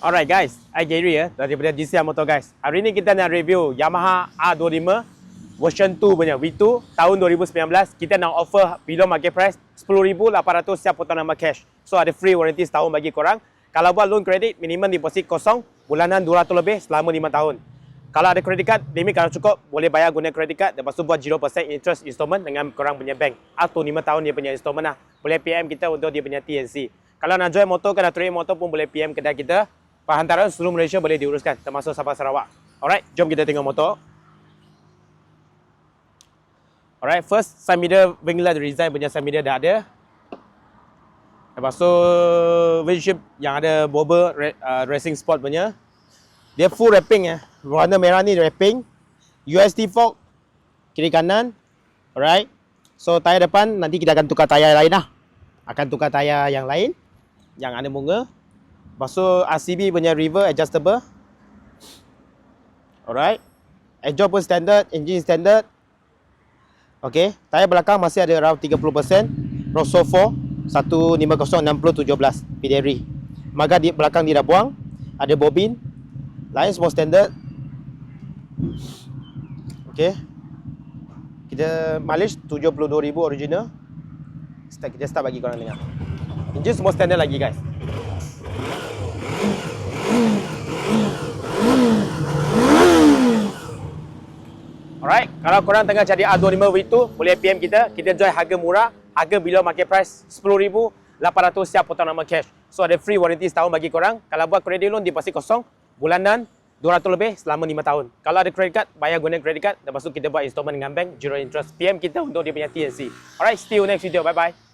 Alright guys, I Gary ya daripada GCR Motor guys. Hari ni kita nak review Yamaha R25 version 2 punya V2 tahun 2019. Kita nak offer below market price 10,800 siap potong nama cash. So ada free warranty setahun bagi korang. Kalau buat loan kredit, minimum deposit kosong, bulanan 200 lebih selama 5 tahun. Kalau ada credit card, limit kalau cukup, boleh bayar guna credit card. Lepas tu buat 0% interest installment dengan korang punya bank. Atau 5 tahun dia punya installment lah. Boleh PM kita untuk dia punya TNC. Kalau nak join motor, nak trade motor pun boleh PM kedai kita. Perhantaran seluruh Malaysia boleh diuruskan, termasuk Sabah Sarawak. Alright, jom kita tengok motor. Alright, first side mirror Wingler design punya side mirror dah ada. Lepas tu windshield yang ada bobber racing sport punya. Dia full wrapping ya. Warna merah ni wrapping. USD fork kiri kanan. Alright. So tayar depan nanti kita akan tukar tayar lain lah. Akan tukar tayar yang lain yang ada bunga. Lepas tu RCB punya river adjustable. Alright. Exhaust pun standard, engine standard. Okay, tayar belakang masih ada around 30%. Rosso 4 150/60/17 Pirelli. Maga di belakang dia dah buang. Ada bobin. Lain semua standard. Okay. Kita mileage 72,000 original. Kita start bagi korang dengar. Engine semua standard lagi guys. Alright, kalau korang tengah cari R25 V2, boleh PM kita. Kita jual harga murah, harga below market price 10,800 siap potong nama cash. So ada free warranty setahun bagi korang. Kalau buat credit loan, deposit kosong, bulanan 200 lebih selama 5 tahun. Kalau ada credit card, bayar guna credit card. Lepas tu kita buat installment dengan bank, zero interest. PM kita untuk dia punya TNC. Alright, see you next video. Bye bye.